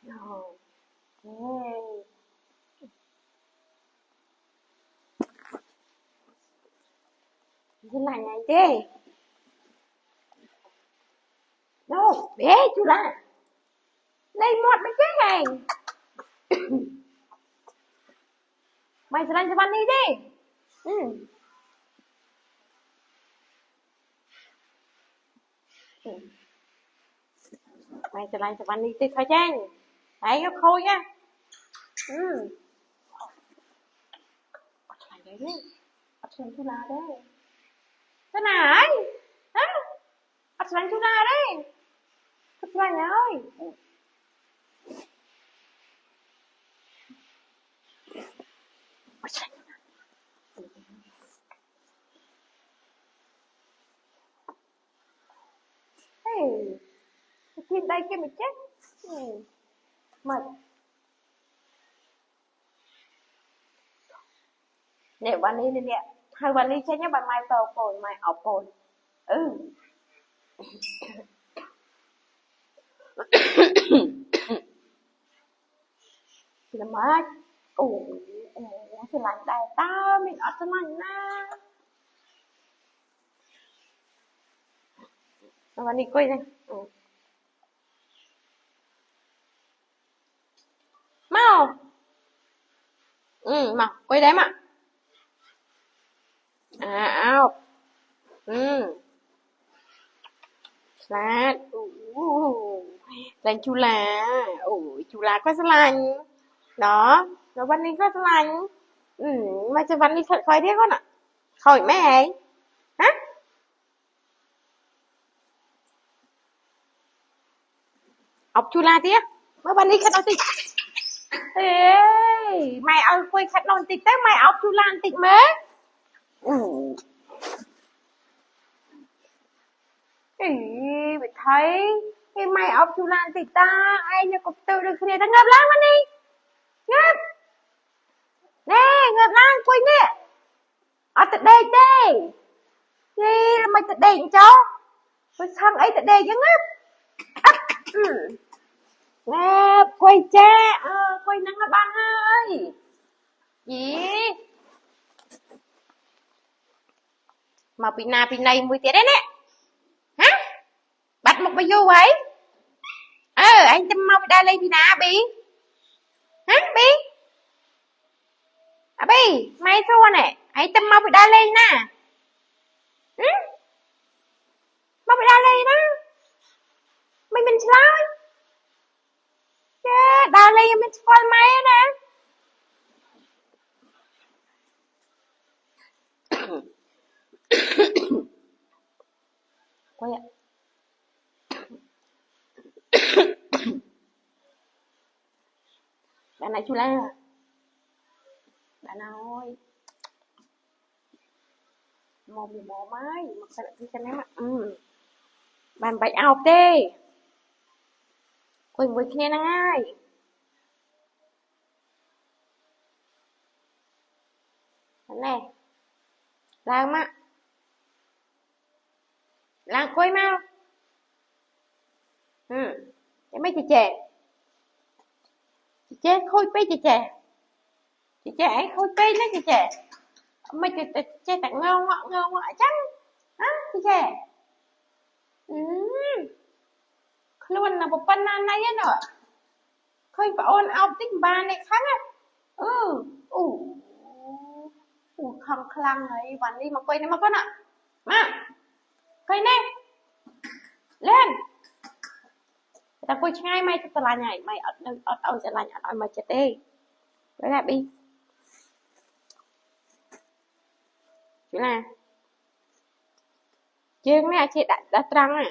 Ồ, thế thế là ngày đi. Đâu, bé chú là đây một mấy cái này. Mày sẽ làm cho bạn đi đi. Ừ. Ừ. Mày sẽ làm cho bạn đi từ thời gian. Đấy, nó khôi nhá. Ừ. Bắt lại đấy đi. Bắt lại chú là đấy. Thế này. Hả? Bắt lại chú là đấy. Bắt lại ơi. Bắt lại. Hey. Thiên đây kia mày chết. Ừ. Mày. Nếu bạn đi nè. Hai bạn đi chết nhá bạn mày tàu cồn mày ọc cồn. Ừ. Thì là mất. Ủa. Ủa. Thì lạnh đây tao mình ở trong lạnh na. Rồi bạn đi quay đây. Ừ. Mau. Ừ, mau. Quay đấy mà. À, ao. Ừ. Lát. Lành chú là. Ủa, chú là có lành. Đó. Rồi bạn đi có lành. Ừ, mà cho bạn đi thật khỏi thế con ạ. Khỏi mẹ. Hả? Học chú là tiếc. Mà bạn đi khát non tịch. Ê, mày ơi quay khát non tịch tới mày học chú lan tịch mế. Ừ. Ý, mày thấy cái mày học chú lan tịch ta ai nhà cục tự được kia ta ngập lắm anh đi. Ngập. Nè, ngập lắm quay nè. Ở tại đây đây. Đi mày tại đây cho. Tôi thằng ấy tại đây chứ ngập. Ừ. Ngập quay cha. Quay nắng là ban ơi. Gì? Mà pin này mùi tiết đấy nè. Hả? Bắt một bao nhiêu vậy? Anh chăm mau đa lên pina bi. Hả bi? À bi, mày sao nè? Anh chăm mau đa lên nè. Ừ? Mau đa lên đó. Mình slide. Yeah, đa lên mình spoil mày nè. Quay ạ. Bạn này chú la. Bạn ơi. Mồm mái mà sao lại đi cho nó ừ. Bạn bạch áo tê. Quỳnh với kia năng ai. Bạn này. Làm ạ. Làm quay mau. Ừ. Cái mấy chị trẻ. Chị trẻ khôi bê chị trẻ. Chị trẻ khôi bê nó chị trẻ. Mấy chị trẻ tặng ngon ngọ chắc. Hả? Chị trẻ. Ừ. Luôn là một phần này á nọ. Khôi phải ôn áo tích bà này khác á. Ừ. Ủ. Ủ khăng khăng ấy. Bạn đi mà quay này mà con ạ. Mà. Quay nè. Lên. Ta quay ngay mày cho ta là nhảy. Mày ở sẽ là nhảy. Mày chết đi. Đấy là đi. Chứ là. Chứ này chị đã trăng à.